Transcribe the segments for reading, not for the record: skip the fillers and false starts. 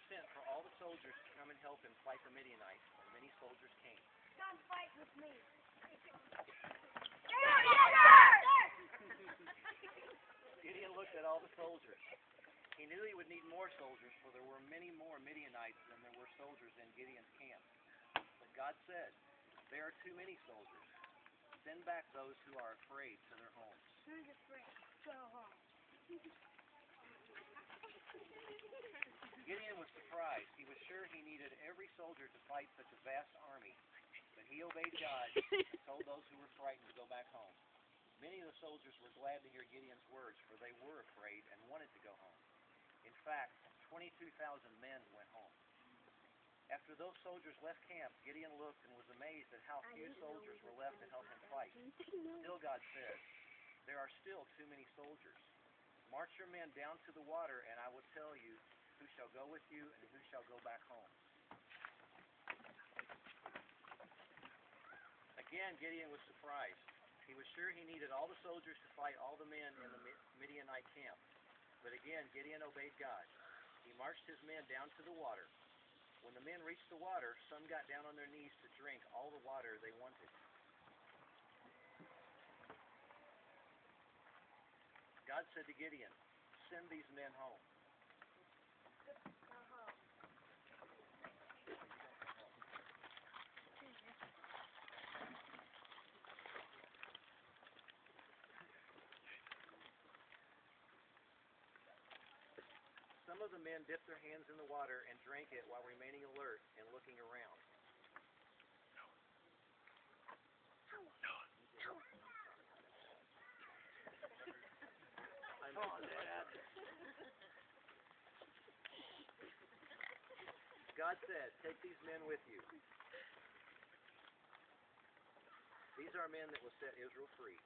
sent for all the soldiers to come and help him fight the Midianites, and many soldiers came. Come fight with me. Gideon looked at all the soldiers. He knew he would need more soldiers, for there were many more Midianites than there were soldiers in Gideon's camp. But God said, "There are too many soldiers. Send back those who are afraid to their homes." Who's afraid? Go home. Gideon was surprised. He was sure he needed every soldier to fight such a vast army, but he obeyed God and told those who were frightened to go back home. Many of the soldiers were glad to hear Gideon's words, for they were afraid and wanted to go home. In fact, 22,000 men went home. After those soldiers left camp, Gideon looked and was amazed at how few soldiers were left to help him fight. Still, God said, "There are still too many soldiers. March your men down to the water, and I will tell you who shall go with you and who shall go back home." Again, Gideon was surprised. He was sure he needed all the soldiers to fight all the men in the Midianite camp. But again, Gideon obeyed God. He marched his men down to the water. When the men reached the water, some got down on their knees to drink all the water they wanted. God said to Gideon, "Send these men home." Some of the men dipped their hands in the water and drank it while remaining alert and looking around. Come on, Dad. God said, "Take these men with you. These are men that will set Israel free."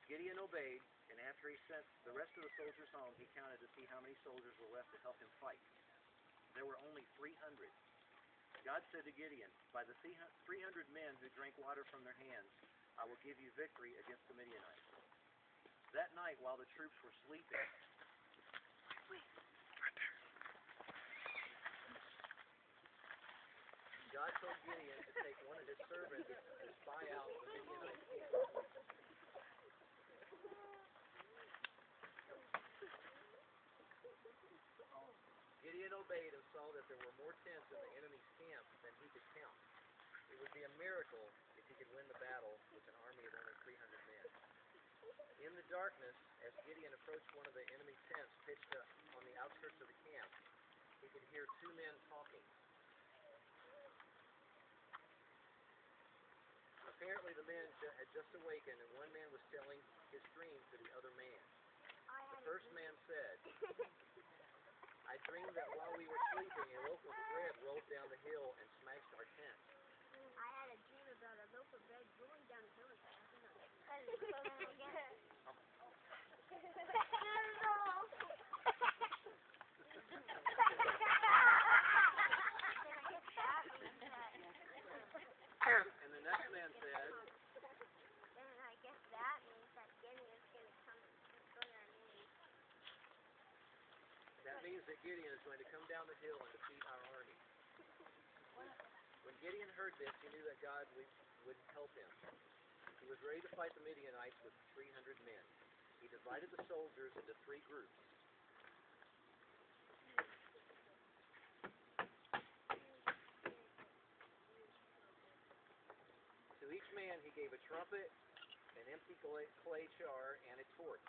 Gideon obeyed, and after he sent the rest of the soldiers home, he counted to see how many soldiers were left to help him fight. There were only 300. God said to Gideon, "By the 300 men who drank water from their hands, I will give you victory against the Midianites." That night, while the troops were sleeping, God told Gideon to take one of his servants to spy out the Midianite camp. Gideon obeyed and saw that there were more tents in the enemy's camp than he could count. It would be a miracle if he could win the battle with an army of only 300 men. In the darkness, as Gideon approached one of the enemy tents pitched up on the outskirts of the camp, he could hear two men talking. Apparently the men had just awakened, and one man was telling his dream to the other man. The first man said, "I dreamed that while we were sleeping, a loaf of bread rolled down the hill and smashed our tent." I had a dream about a loaf of bread rolling down the hill and crashing on it. And the next man said, Then I guess that means that Gideon's going to come and destroy our name. "That means that Gideon is going to come down the hill and defeat our army." When Gideon heard this, he knew that God would help him. He was ready to fight the Midianites with 300 men. He divided the soldiers into 3 groups. To each man he gave a trumpet, an empty clay jar, and a torch.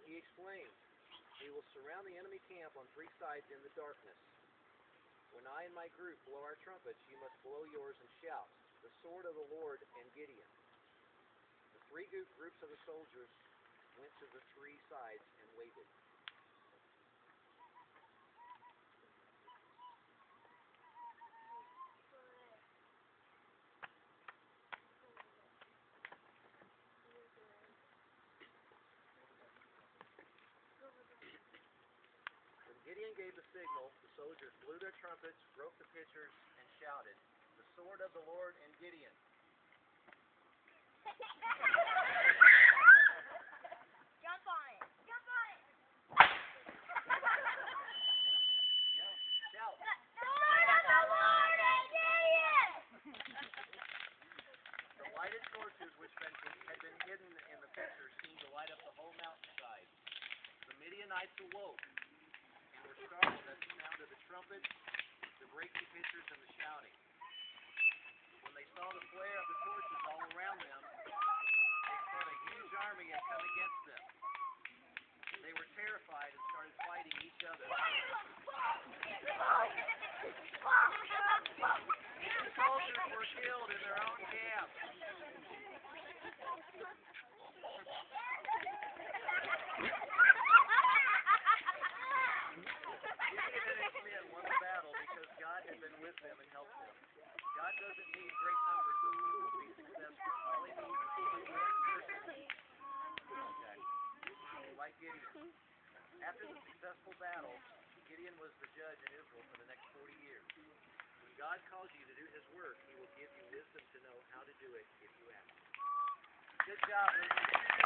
He explained, "We will surround the enemy camp on 3 sides in the darkness. When I and my group blow our trumpets, you must blow yours and shout, 'The sword of the Lord and Gideon.'" The 3 groups of the soldiers went to the 3 sides and waited. When Gideon gave the signal, the soldiers blew their trumpets, broke the pitchers, and shouted, "The sword of the Lord and Gideon." Jump on it. Jump on it. Yeah, shout. The sword of the Lord and Gideon. The lighted torches which had been hidden in the pitchers seemed to light up the whole mountainside. The Midianites awoke and were startled at the sound of the trumpets, the breaking pitchers, and the shouting. When they saw the flare of the torches all around them, they thought a huge army had come against them. They were terrified and started fighting each other. The soldiers were killed in their own camp. Gideon and his men won the battle because God had been with them and helped them. God doesn't need great numbers of people to be successful. All he needs is one willing person. Like Gideon. After the successful battle, Gideon was the judge in Israel for the next 40 years. When God calls you to do his work, he will give you wisdom to know how to do it if you ask. Good job, ladies.